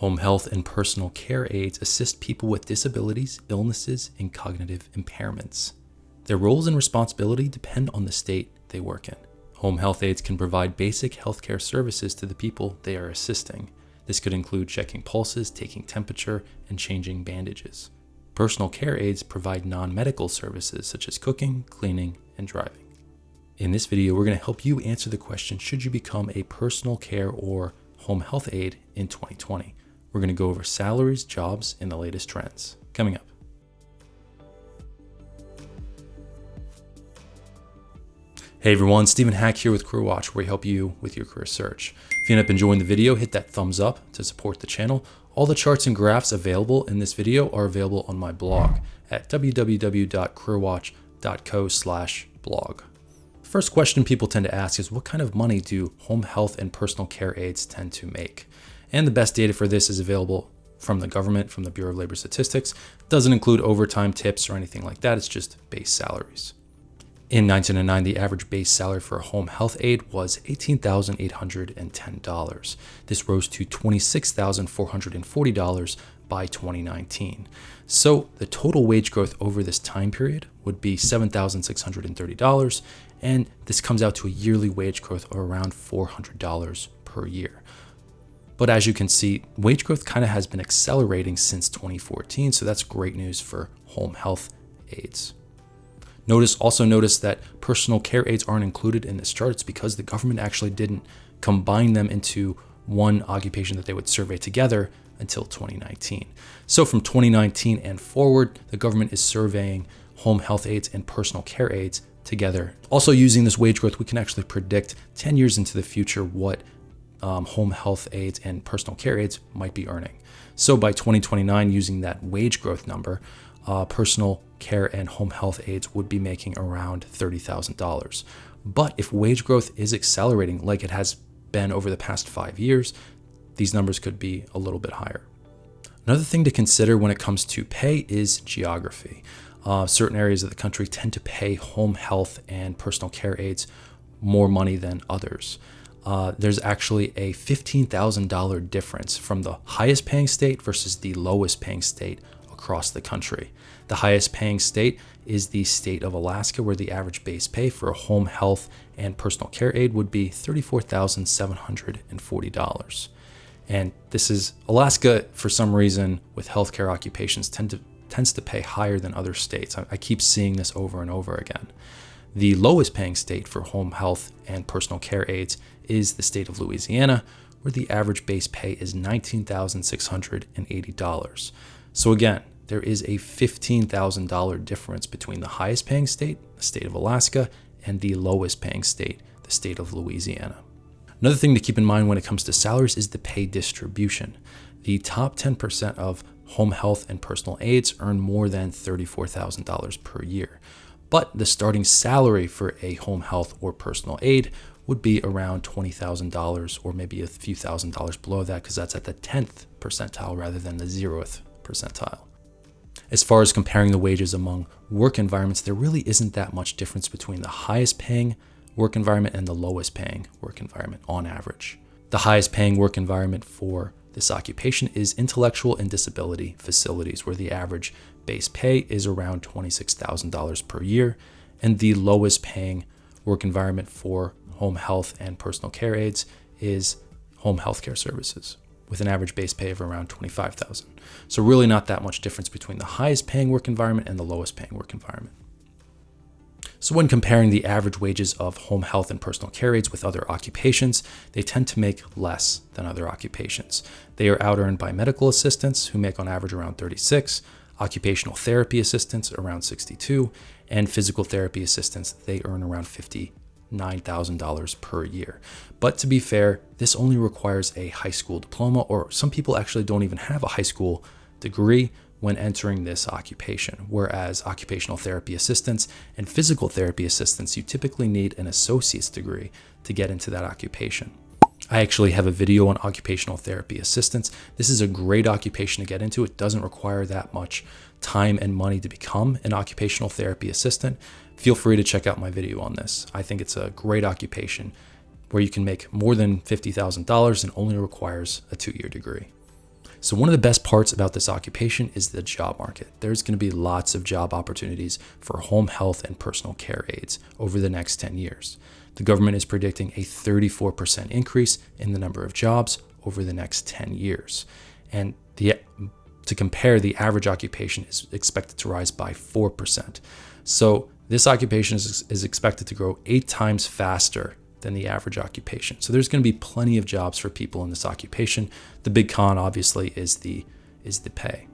Home health and personal care aides assist people with disabilities, illnesses, and cognitive impairments. Their roles and responsibility depend on the state they work in. Home health aides can provide basic healthcare services to the people they are assisting. This could include checking pulses, taking temperature, and changing bandages. Personal care aides provide non-medical services such as cooking, cleaning, and driving. In this video, we're going to help you answer the question, should you become a personal care or home health aide in 2020? We're going to go over salaries, jobs, and the latest trends. Coming up. Hey everyone, Stephen Hack here with Career Watch, where we help you with your career search. If you end up enjoying the video, hit that thumbs up to support the channel. All the charts and graphs available in this video are available on my blog at www.careerwatch.co/blog. First question people tend to ask is, what kind of money do home health and personal care aides tend to make? And the best data for this is available from the government, from the Bureau of Labor Statistics. It doesn't include overtime, tips, or anything like that. It's just base salaries. In 1999, the average base salary for a home health aide was $18,810. This rose to $26,440 by 2019. So the total wage growth over this time period would be $7,630, and this comes out to a yearly wage growth of around $400 per year. But as you can see, wage growth kind of has been accelerating since 2014, so that's great news for home health aides. Also notice that personal care aides aren't included in this chart. It's because the government actually didn't combine them into one occupation that they would survey together until 2019. So from 2019 and forward, the government is surveying home health aides and personal care aides together. Also using this wage growth, we can actually predict 10 years into the future what home health aides and personal care aides might be earning. So by 2029, using that wage growth number, personal care and home health aides would be making around $30,000. But if wage growth is accelerating like it has been over the past 5 years, these numbers could be a little bit higher. Another thing to consider when it comes to pay is geography. Certain areas of the country tend to pay home health and personal care aides more money than others. There's actually a $15,000 difference from the highest paying state versus the lowest paying state across the country. The highest paying state is the state of Alaska, where the average base pay for a home health and personal care aide would be $34,740. And this is Alaska, for some reason, with healthcare occupations tends to pay higher than other states. I keep seeing this over and over again. The lowest paying state for home health and personal care aides is the state of Louisiana, where the average base pay is $19,680. So again, there is a $15,000 difference between the highest paying state, the state of Alaska, and the lowest paying state, the state of Louisiana. Another thing to keep in mind when it comes to salaries is the pay distribution. The top 10% of home health and personal aides earn more than $34,000 per year. But the starting salary for a home health or personal aide would be around $20,000 or maybe a few $1,000s below that, because that's at the 10th percentile rather than the 0th percentile. As far as comparing the wages among work environments, there really isn't that much difference between the highest paying work environment and the lowest paying work environment on average. The highest paying work environment for this occupation is intellectual and disability facilities, where the average base pay is around $26,000 per year, and the lowest paying work environment for home health and personal care aides is home health care services, with an average base pay of around $25,000. So really not that much difference between the highest paying work environment and the lowest paying work environment. So when comparing the average wages of home health and personal care aides with other occupations, they tend to make less than other occupations. They are out-earned by medical assistants, who make on average around $36, occupational therapy assistants around $62, and physical therapy assistants, they earn around $59,000 per year. But to be fair, this only requires a high school diploma, or some people actually don't even have a high school degree when entering this occupation, whereas occupational therapy assistants and physical therapy assistants, you typically need an associate's degree to get into that occupation. I actually have a video on occupational therapy assistants. This is a great occupation to get into. It doesn't require that much time and money to become an occupational therapy assistant. Feel free to check out my video on this. I think it's a great occupation where you can make more than $50,000 and only requires a 2-year degree. So one of the best parts about this occupation is the job market. There's going to be lots of job opportunities for home health and personal care aides over the next 10 years. The government is predicting a 34% increase in the number of jobs over the next 10 years. And to compare, the average occupation is expected to rise by 4%. So this occupation is expected to grow 8 times faster than the average occupation. So there's going to be plenty of jobs for people in this occupation. The big con, obviously, is the pay.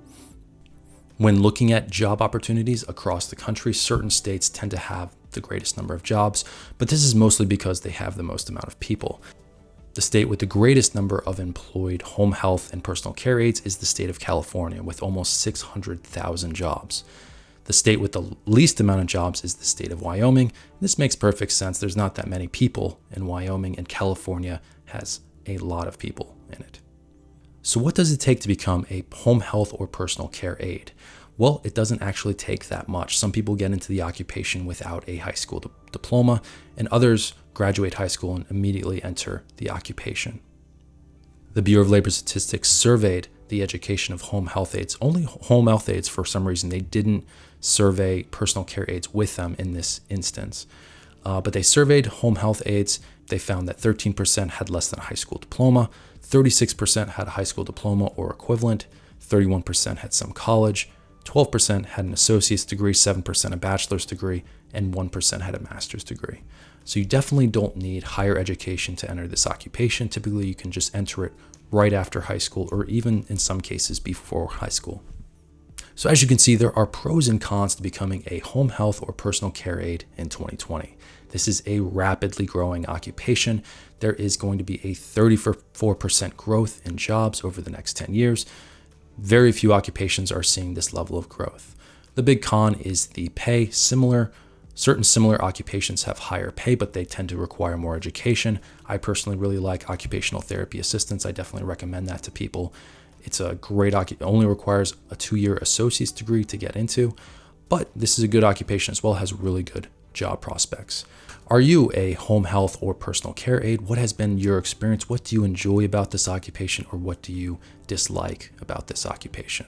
When looking at job opportunities across the country, certain states tend to have the greatest number of jobs, but this is mostly because they have the most amount of people. The state with the greatest number of employed home health and personal care aides is the state of California, with almost 600,000 jobs. The state with the least amount of jobs is the state of Wyoming. This makes perfect sense. There's not that many people in Wyoming, and California has a lot of people in it. So what does it take to become a home health or personal care aide? Well, it doesn't actually take that much. Some people get into the occupation without a high school diploma, and others graduate high school and immediately enter the occupation. The Bureau of Labor Statistics surveyed the education of home health aides. Only home health aides, for some reason, they didn't survey personal care aides with them in this instance. But they surveyed home health aides. They found that 13% had less than a high school diploma, 36% had a high school diploma or equivalent, 31% had some college, 12% had an associate's degree, 7% a bachelor's degree, and 1% had a master's degree. So you definitely don't need higher education to enter this occupation. Typically, you can just enter it right after high school, or even in some cases before high school. So as you can see, there are pros and cons to becoming a home health or personal care aide in 2020. This is a rapidly growing occupation. There is going to be a 34% growth in jobs over the next 10 years. Very few occupations are seeing this level of growth. The big con is the pay. Certain similar occupations have higher pay, but they tend to require more education. I personally really like occupational therapy assistants. I definitely recommend that to people. It's a great only requires a 2-year associate's degree to get into, but this is a good occupation as well, has really good job prospects. Are you a home health or personal care aide? What has been your experience? What do you enjoy about this occupation, or what do you dislike about this occupation?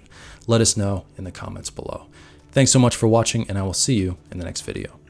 Let us know in the comments below. Thanks so much for watching, and I will see you in the next video.